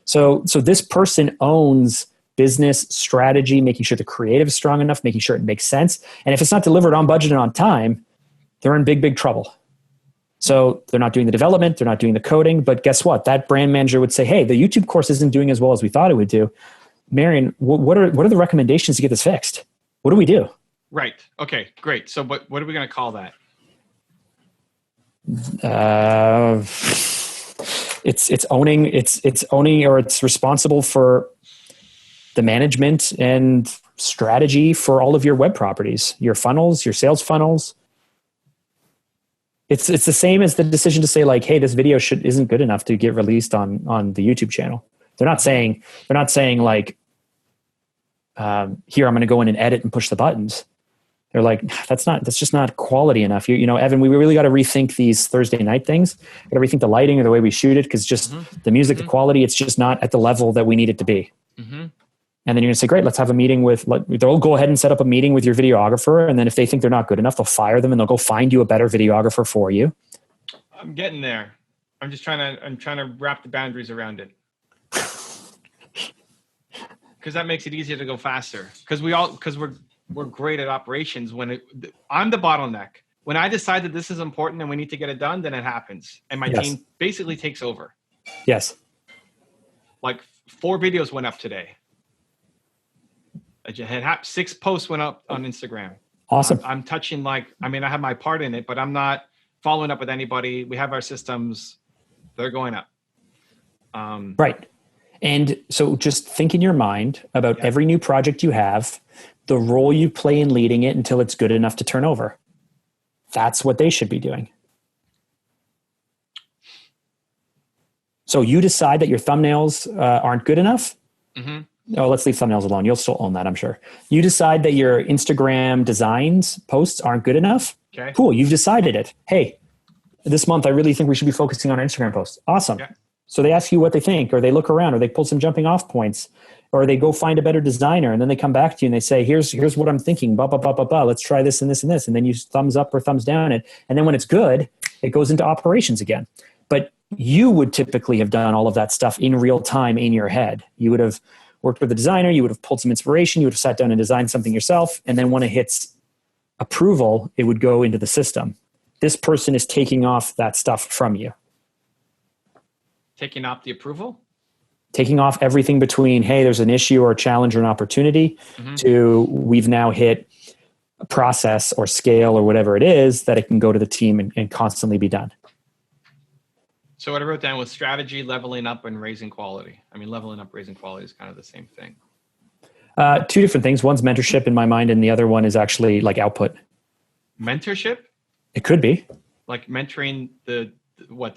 Speaker 2: So this person owns business strategy, making sure the creative is strong enough, making sure it makes sense. And if it's not delivered on budget and on time, they're in big, big trouble. So they're not doing the development, they're not doing the coding, but guess what? That brand manager would say, "Hey, the YouTube course isn't doing as well as we thought it would do. Marion, what are the recommendations to get this fixed? What do we do?
Speaker 1: Right. Okay, great. So what are we going to call that?
Speaker 2: It's owning, or it's responsible for the management and strategy for all of your web properties, your funnels, your sales funnels. It's the same as the decision to say like, hey, this video isn't good enough to get released on the YouTube channel. They're not saying like, here, I'm going to go in and edit and push the buttons. They're like, that's just not quality enough. Evan, we really got to rethink these Thursday night things. Got to rethink the lighting or the way we shoot it. Cause just the music, the quality, it's just not at the level that we need it to be. Mm-hmm. And then you're gonna say, great, let's have a meeting they'll go ahead and set up a meeting with your videographer. And then if they think they're not good enough, they'll fire them and they'll go find you a better videographer for you.
Speaker 1: I'm getting there. I'm trying to wrap the boundaries around it. Cause that makes it easier to go faster. Cause we're great at operations. I'm the bottleneck. When I decide that this is important and we need to get it done, then it happens. And my team basically takes over.
Speaker 2: Yes.
Speaker 1: Like 4 videos went up today. 6 posts went up on Instagram.
Speaker 2: Awesome.
Speaker 1: I'm touching I have my part in it, but I'm not following up with anybody. We have our systems. They're going up.
Speaker 2: Right. And so just think in your mind about every new project you have, the role you play in leading it until it's good enough to turn over. That's what they should be doing. So you decide that your thumbnails aren't good enough. Mm-hmm. Oh, let's leave thumbnails alone. You'll still own that, I'm sure. You decide that your Instagram designs posts aren't good enough.
Speaker 1: Okay.
Speaker 2: Cool. You've decided it. Hey, this month, I really think we should be focusing on Instagram posts. Awesome. Yeah. So they ask you what they think, or they look around, or they pull some jumping off points, or they go find a better designer. And then they come back to you and they say, here's what I'm thinking. Blah, blah, blah, blah, blah. Let's try this and this and this. And then you thumbs up or thumbs down it. And then when it's good, it goes into operations again. But you would typically have done all of that stuff in real time in your head. You would have worked with a designer. You would have pulled some inspiration. You would have sat down and designed something yourself. And then when it hits approval, it would go into the system. This person is taking off that stuff from you.
Speaker 1: Taking off the approval?
Speaker 2: Taking off everything between, hey, there's an issue or a challenge or an opportunity, to we've now hit a process or scale or whatever it is that it can go to the team and constantly be done.
Speaker 1: So what I wrote down was strategy, leveling up, and raising quality. I mean, leveling up, raising quality is kind of the same thing.
Speaker 2: 2 different things. One's mentorship in my mind, and the other one is actually like output.
Speaker 1: Mentorship?
Speaker 2: It could be.
Speaker 1: Like mentoring the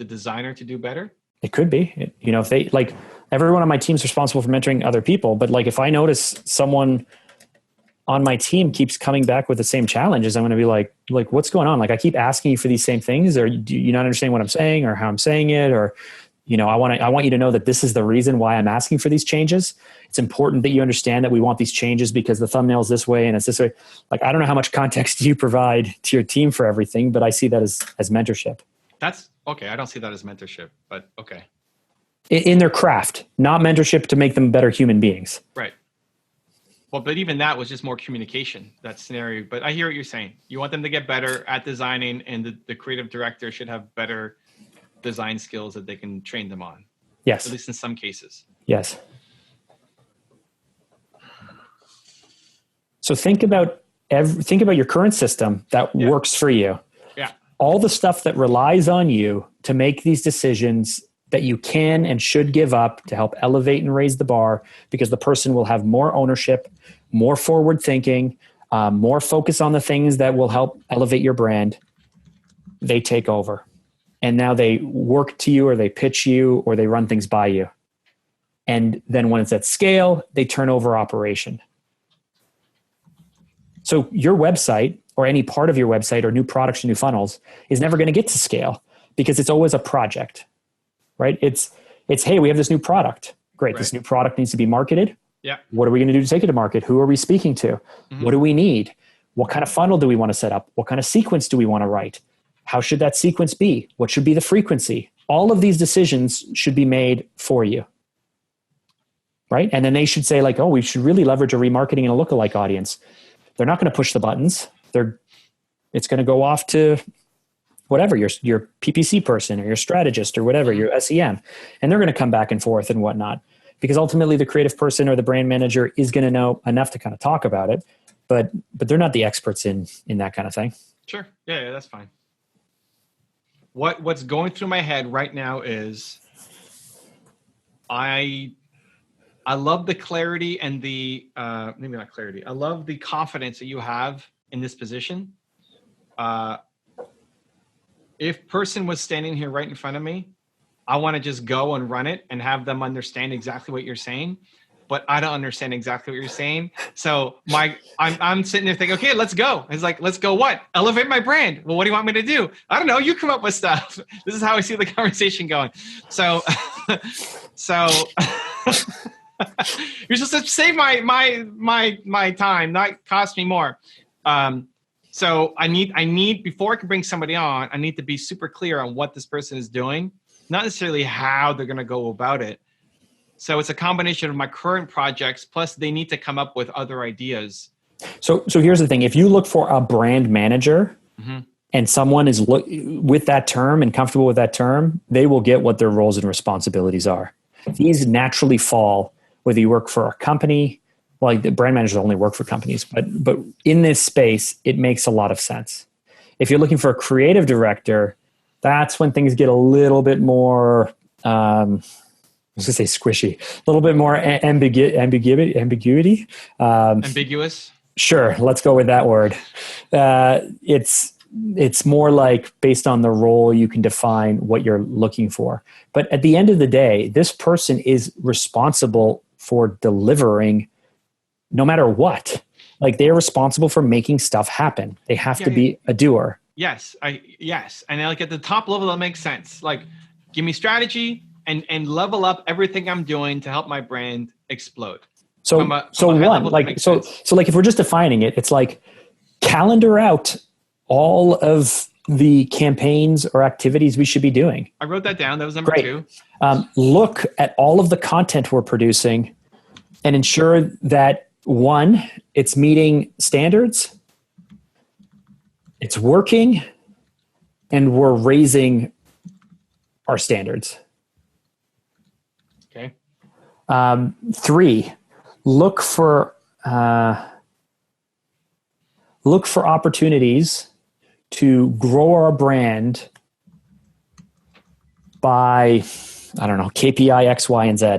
Speaker 1: designer to do better?
Speaker 2: It could be. If they like, everyone on my team is responsible for mentoring other people, but like if I notice someone on my team keeps coming back with the same challenges, I'm going to be like, what's going on? Like I keep asking you for these same things, or do you not understand what I'm saying or how I'm saying it? Or, I want you to know that this is the reason why I'm asking for these changes. It's important that you understand that we want these changes because the thumbnail is this way and it's this way. Like, I don't know how much context you provide to your team for everything, but I see that as mentorship.
Speaker 1: That's okay. I don't see that as mentorship, but okay.
Speaker 2: In their craft, not mentorship to make them better human beings.
Speaker 1: Right. Well, but even that was just more communication, that scenario. But I hear what you're saying. You want them to get better at designing, and the creative director should have better design skills that they can train them on.
Speaker 2: Yes.
Speaker 1: At least in some cases.
Speaker 2: Yes. So think about your current system that works for you.
Speaker 1: Yeah.
Speaker 2: All the stuff that relies on you to make these decisions that you can and should give up to help elevate and raise the bar, because the person will have more ownership, more forward thinking, more focus on the things that will help elevate your brand. They take over. And now they work to you, or they pitch you, or they run things by you. And then when it's at scale, they turn over operation. So your website, or any part of your website, or new products or new funnels, is never going to get to scale because it's always a project, right? It's hey, we have this new product. Great. Right. This new product needs to be marketed.
Speaker 1: Yeah.
Speaker 2: What are we going to do to take it to market? Who are we speaking to? Mm-hmm. What do we need? What kind of funnel do we want to set up? What kind of sequence do we want to write? How should that sequence be? What should be the frequency? All of these decisions should be made for you, right? And then they should say like, oh, we should really leverage a remarketing and a lookalike audience. They're not going to push the buttons. It's going to go off to whatever, your PPC person or your strategist or whatever, your SEM. And they're going to come back and forth and whatnot. because ultimately the creative person or the brand manager is going to know enough to kind of talk about it, but they're not the experts in that kind of thing.
Speaker 1: Sure. Yeah, that's fine. What's going through my head right now is I love the clarity and the maybe not clarity. I love the confidence that you have in this position. If person was standing here right in front of me, I want to just go and run it and have them understand exactly what you're saying. But I don't understand exactly what you're saying. So I'm sitting there thinking, okay, let's go. It's like, let's go what? Elevate my brand. Well, what do you want me to do? I don't know. You come up with stuff. This is how I see the conversation going. So, you're supposed to save my time, not cost me more. So I need before I can bring somebody on, I need to be super clear on what this person is doing, not necessarily how they're going to go about it. So it's a combination of my current projects, plus they need to come up with other ideas.
Speaker 2: So here's the thing. If you look for a brand manager and someone is with that term and comfortable with that term, they will get what their roles and responsibilities are. These naturally fall whether you work for a company. Well, the brand managers only work for companies, but in this space, it makes a lot of sense. If you're looking for a creative director, that's when things get a little bit more, I was going to say squishy, a little bit more ambiguity.
Speaker 1: Ambiguous?
Speaker 2: Sure, let's go with that word. It's more like based on the role, you can define what you're looking for. But at the end of the day, this person is responsible for delivering no matter what. Like they're responsible for making stuff happen. They have to be a doer.
Speaker 1: Yes. And like at the top level, that makes sense. Like give me strategy and level up everything I'm doing to help my brand explode.
Speaker 2: So like if we're just defining it, it's like calendar out all of the campaigns or activities we should be doing.
Speaker 1: I wrote that down. That was number 2.
Speaker 2: Look at all of the content we're producing and ensure that, one, it's meeting standards, it's working, and we're raising our standards.
Speaker 1: Okay.
Speaker 2: 3, look for opportunities to grow our brand by, I don't know, KPI X, Y, and Z.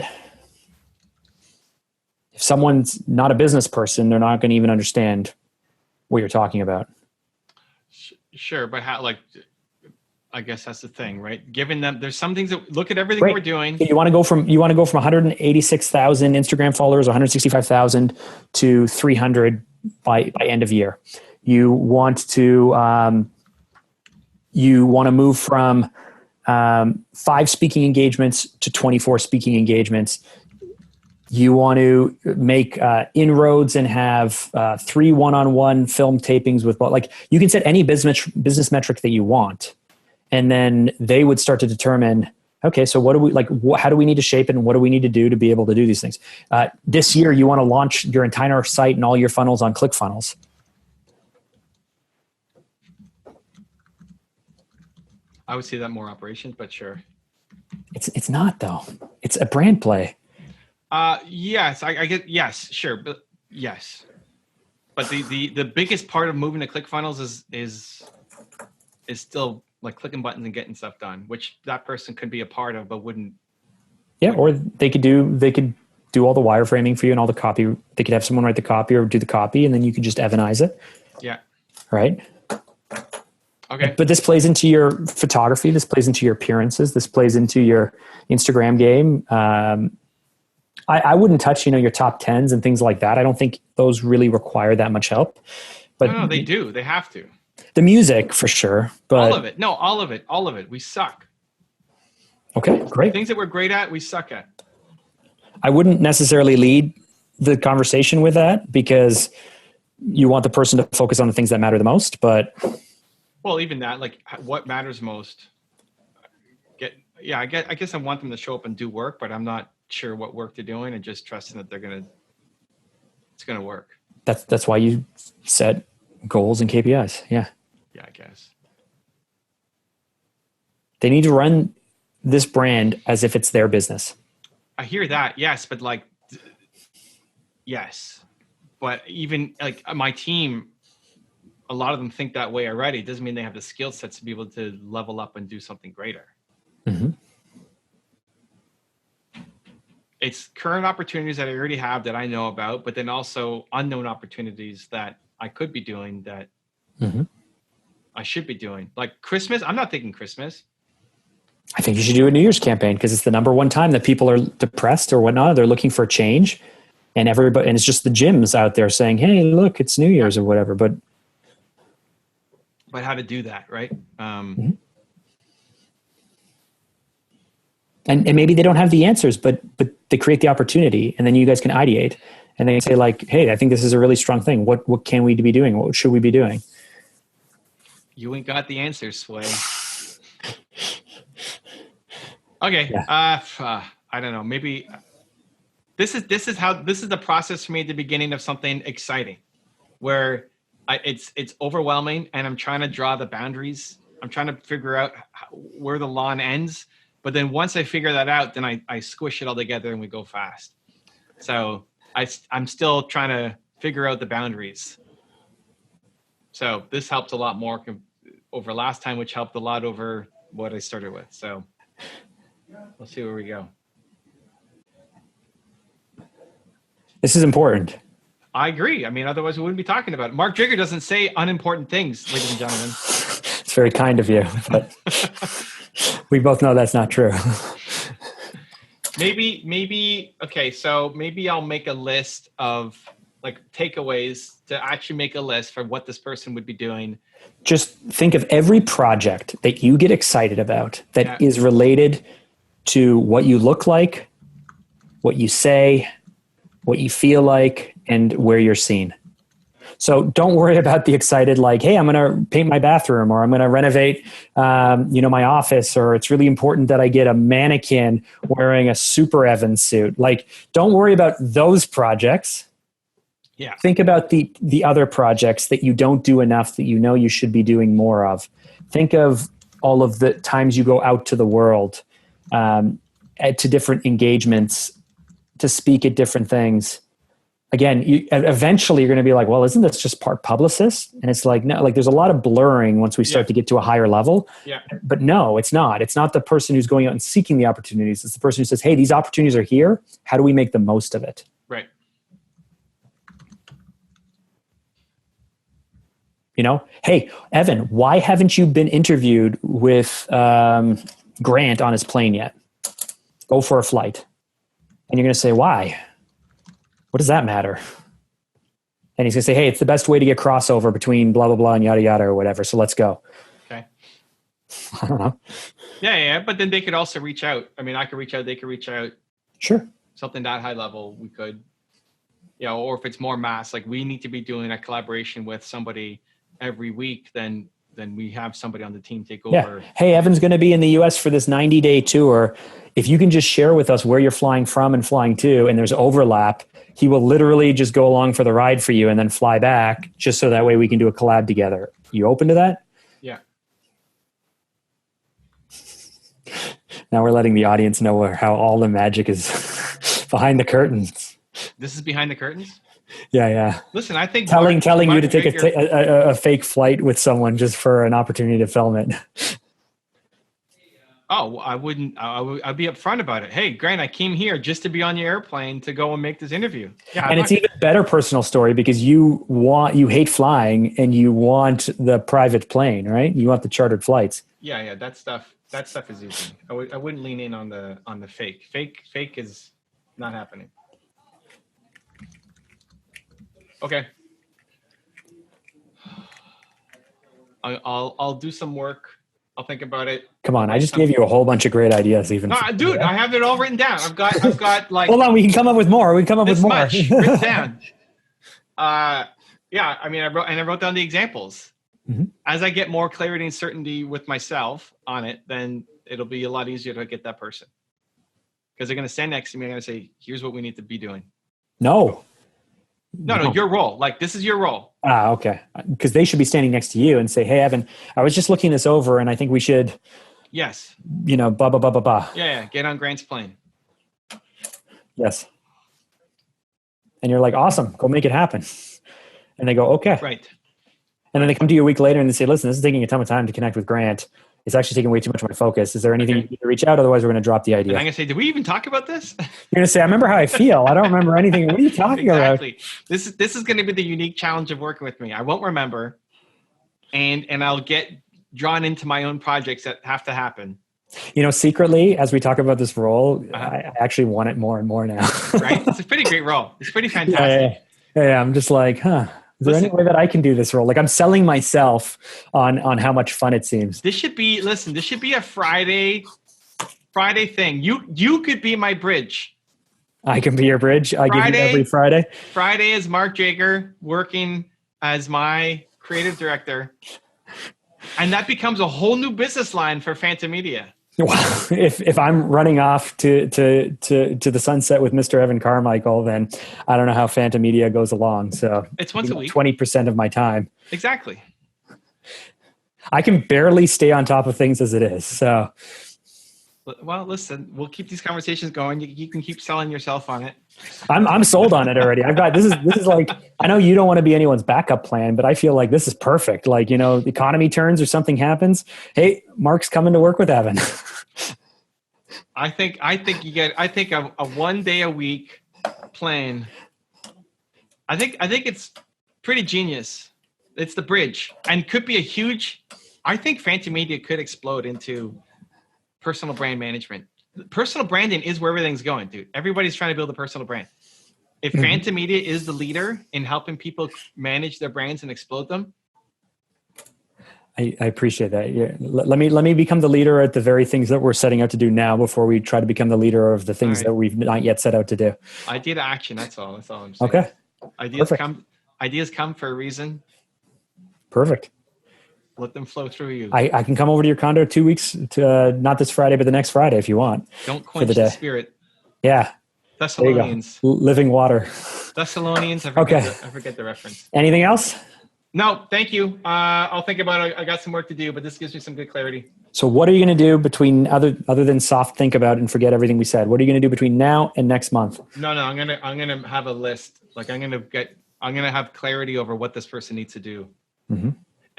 Speaker 2: If someone's not a business person, they're not going to even understand what you're talking about.
Speaker 1: Sure, but how? Like, I guess that's the thing, right? Given them, there's some things that look at everything we're doing.
Speaker 2: You want to go from 186,000 Instagram followers, 165,000 to 300 by end of year. You want to move from 5 speaking engagements to 24 speaking engagements. You want to make inroads and have 3 one-on-one film tapings with, like, you can set any business metric that you want, and then they would start to determine, okay, so what do we like? How do we need to shape it, and what do we need to do to be able to do these things? This year, you want to launch your entire site and all your funnels on ClickFunnels.
Speaker 1: I would see that more operations, but sure.
Speaker 2: It's not though. It's a brand play.
Speaker 1: Yes, I get, yes, sure. But yes. But the biggest part of moving to ClickFunnels is still like clicking buttons and getting stuff done, which that person could be a part of, but wouldn't.
Speaker 2: Yeah. Or they could do all the wireframing for you and all the copy. They could have someone write the copy or do the copy, and then you could just Evanize it. Yeah. Right.
Speaker 1: Okay.
Speaker 2: But this plays into your photography. This plays into your appearances. This plays into your Instagram game. I wouldn't touch, your top 10s and things like that. I don't think those really require that much help. But
Speaker 1: no, they do. They have to.
Speaker 2: The music for sure. But
Speaker 1: all of it. No, all of it. All of it. We suck.
Speaker 2: Okay, great.
Speaker 1: The things that we're great at, we suck at.
Speaker 2: I wouldn't necessarily lead the conversation with that because you want the person to focus on the things that matter the most. But
Speaker 1: well, even that, like what matters most. I guess I want them to show up and do work, but I'm not sure what work they're doing and just trusting that it's gonna work.
Speaker 2: That's why you set goals and KPIs. Yeah,
Speaker 1: I guess
Speaker 2: they need to run this brand as if it's their business.
Speaker 1: I hear that. Yes. But like, yes. But even like my team, a lot of them think that way already. It doesn't mean they have the skill sets to be able to level up and do something greater.
Speaker 2: Mm-hmm.
Speaker 1: It's current opportunities that I already have that I know about, but then also unknown opportunities that I could be doing that
Speaker 2: Mm-hmm.
Speaker 1: I should be doing. Like Christmas, I'm not thinking Christmas.
Speaker 2: I think you should do a New Year's campaign because it's the number one time that people are depressed or whatnot. They're looking for a change, and everybody, and it's just the gyms out there saying, "Hey, look, it's New Year's" or whatever. But
Speaker 1: how to do that, right?
Speaker 2: And maybe they don't have the answers, but they create the opportunity, and then you guys can ideate, and they say like, "Hey, I think this is a really strong thing. What can we be doing? What should we be doing?"
Speaker 1: You ain't got the answers, Sway. Okay.
Speaker 2: Yeah.
Speaker 1: I don't know. Maybe this is the process for me at the beginning of something exciting, where it's overwhelming, and I'm trying to draw the boundaries. I'm trying to figure out where the lawn ends. But then once I figure that out, then I squish it all together and we go fast. So I'm still trying to figure out the boundaries. So this helped a lot more over last time, which helped a lot over what I started with. So we'll see where we go.
Speaker 2: This is important.
Speaker 1: I agree. I mean, otherwise we wouldn't be talking about it. Mark Jigger doesn't say unimportant things, ladies and gentlemen.
Speaker 2: It's very kind of you, but we both know that's not true.
Speaker 1: Maybe, okay, so maybe I'll make a list of like takeaways to actually make a list for what this person would be doing.
Speaker 2: Just think of every project that you get excited about that is related to what you look like, what you say, what you feel like, and where you're seen. So don't worry about the excited, like, hey, I'm going to paint my bathroom, or I'm going to renovate, my office, or it's really important that I get a mannequin wearing a Super Evans suit. Like, don't worry about those projects.
Speaker 1: Yeah.
Speaker 2: Think about the other projects that you don't do enough that you know you should be doing more of. Think of all of the times you go out to the world, to different engagements, to speak at different things. Again, eventually you're going to be like, well, isn't this just part publicist? And it's like, no, like there's a lot of blurring once we start to get to a higher level.
Speaker 1: Yeah.
Speaker 2: But no, it's not. It's not the person who's going out and seeking the opportunities. It's the person who says, hey, these opportunities are here. How do we make the most of it?
Speaker 1: Right.
Speaker 2: Hey, Evan, why haven't you been interviewed with Grant on his plane yet? Go for a flight. And you're going to say, why? What does that matter? And he's going to say, hey, it's the best way to get crossover between blah, blah, blah, and yada, yada, or whatever. So let's go.
Speaker 1: Okay.
Speaker 2: I don't know.
Speaker 1: Yeah. But then they could also reach out. I mean, I could reach out. They could reach out.
Speaker 2: Sure.
Speaker 1: Something that high level, we could, or if it's more mass, like we need to be doing a collaboration with somebody every week, then we have somebody on the team take over.
Speaker 2: Yeah. Hey, Evan's going to be in the US for this 90-day tour. If you can just share with us where you're flying from and flying to, and there's overlap, he will literally just go along for the ride for you and then fly back, just so that way we can do a collab together. You open to that?
Speaker 1: Yeah.
Speaker 2: Now we're letting the audience know how all the magic is behind the curtains.
Speaker 1: This is behind the curtains?
Speaker 2: Yeah.
Speaker 1: Listen, I think
Speaker 2: telling you to take
Speaker 1: Jigger,
Speaker 2: a fake flight with someone just for an opportunity to film it.
Speaker 1: Oh, I wouldn't. I'd be upfront about it. Hey, Grant, I came here just to be on your airplane to go and make this interview. Yeah,
Speaker 2: and it's even better personal story because you hate flying and you want the private plane, right? You want the chartered flights.
Speaker 1: Yeah. That stuff is easy. I wouldn't lean in on the fake. Fake is not happening. Okay. I'll do some work. I'll think about it.
Speaker 2: Come on, I just gave you a whole bunch of great ideas. Even
Speaker 1: dude, I have it all written down. I've got like.
Speaker 2: Hold on, we can come up with more. We can come up with more.
Speaker 1: Much written down. Yeah. I mean, I wrote down the examples.
Speaker 2: Mm-hmm.
Speaker 1: As I get more clarity and certainty with myself on it, then it'll be a lot easier to get that person. Because they're going to stand next to me. I'm going to say, "Here's what we need to be doing."
Speaker 2: No,
Speaker 1: your role. Like, this is your role.
Speaker 2: Okay. Because they should be standing next to you and say, hey, Evan, I was just looking this over and I think we should,
Speaker 1: yes,
Speaker 2: blah, blah, blah, blah, blah.
Speaker 1: Yeah. Get on Grant's plane.
Speaker 2: Yes. And you're like, awesome, go make it happen. And they go, okay.
Speaker 1: Right.
Speaker 2: And then they come to you a week later and they say, listen, this is taking a ton of time to connect with Grant. It's actually taking way too much of my focus. Is there anything you need to reach out? Otherwise, we're going to drop the idea.
Speaker 1: And I'm going to say, did we even talk about this?
Speaker 2: You're going to say, I remember how I feel. I don't remember anything. What are you talking about?
Speaker 1: Exactly. This is going to be the unique challenge of working with me. I won't remember, and I'll get drawn into my own projects that have to happen.
Speaker 2: You know, secretly, as we talk about this role, I actually want it more and more now.
Speaker 1: Right? It's a pretty great role. It's pretty fantastic.
Speaker 2: Yeah. I'm just like, is there any way that I can do this role? Like, I'm selling myself on how much fun it seems.
Speaker 1: This should be a Friday thing. You could be my bridge.
Speaker 2: I can be your bridge. I give you every Friday.
Speaker 1: Friday is Mark Jager working as my creative director. And that becomes a whole new business line for Phantom Media.
Speaker 2: Well, if I'm running off to the sunset with Mr. Evan Carmichael, then I don't know how Phantom Media goes along. So
Speaker 1: it's once a week,
Speaker 2: 20% of my time.
Speaker 1: Exactly.
Speaker 2: I can barely stay on top of things as it is. So,
Speaker 1: well, listen, we'll keep these conversations going. You can keep selling yourself on it.
Speaker 2: I'm sold on it already. I've got this is like, I know you don't want to be anyone's backup plan, but I feel like this is perfect. Like, you know, the economy turns or something happens. Hey, Mark's coming to work with Evan.
Speaker 1: I think a 1 day a week plan. I think it's pretty genius. It's the bridge, and could be a huge. I think Phantom Media could explode into personal brand management. Personal branding is where everything's going, dude. Everybody's trying to build a personal brand. If Phantom Media is the leader in helping people manage their brands and explode them,
Speaker 2: I appreciate that. Yeah. Let me become the leader at the very things that we're setting out to do now before we try to become the leader of the things that we've not yet set out to do.
Speaker 1: Idea to action. That's all I'm saying.
Speaker 2: Okay.
Speaker 1: Ideas come for a reason.
Speaker 2: Perfect.
Speaker 1: Let them flow through you.
Speaker 2: I can come over to your condo 2 weeks to not this Friday, but the next Friday if you want.
Speaker 1: Don't quench the spirit.
Speaker 2: Yeah.
Speaker 1: Thessalonians.
Speaker 2: Living water.
Speaker 1: Thessalonians. I forget the reference.
Speaker 2: Anything else?
Speaker 1: No, thank you. I'll think about it. I got some work to do, but this gives me some good clarity.
Speaker 2: So what are you going to do between other than soft think about it and forget everything we said? What are you going to do between now and next month?
Speaker 1: No, I'm gonna have a list. Like I'm gonna have clarity over what this person needs to do. Mm-hmm.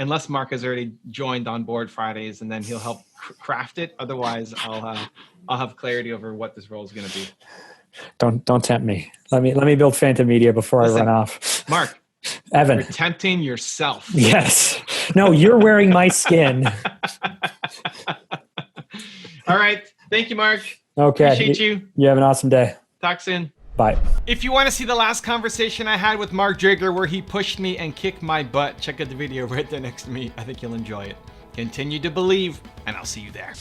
Speaker 1: Unless Mark has already joined on board Fridays, and then he'll help craft it. Otherwise, I'll have clarity over what this role is going to be.
Speaker 2: Don't tempt me. Let me build Phantom Media before I run off.
Speaker 1: Mark,
Speaker 2: Evan,
Speaker 1: you're tempting yourself.
Speaker 2: Yes. No, you're wearing my skin.
Speaker 1: All right. Thank you, Mark.
Speaker 2: Okay.
Speaker 1: Appreciate you.
Speaker 2: You have an awesome day.
Speaker 1: Talk soon.
Speaker 2: Bye.
Speaker 1: If you want to see the last conversation I had with Mark Jager where he pushed me and kicked my butt, check out the video right there next to me. I think you'll enjoy it. Continue to believe, and I'll see you there.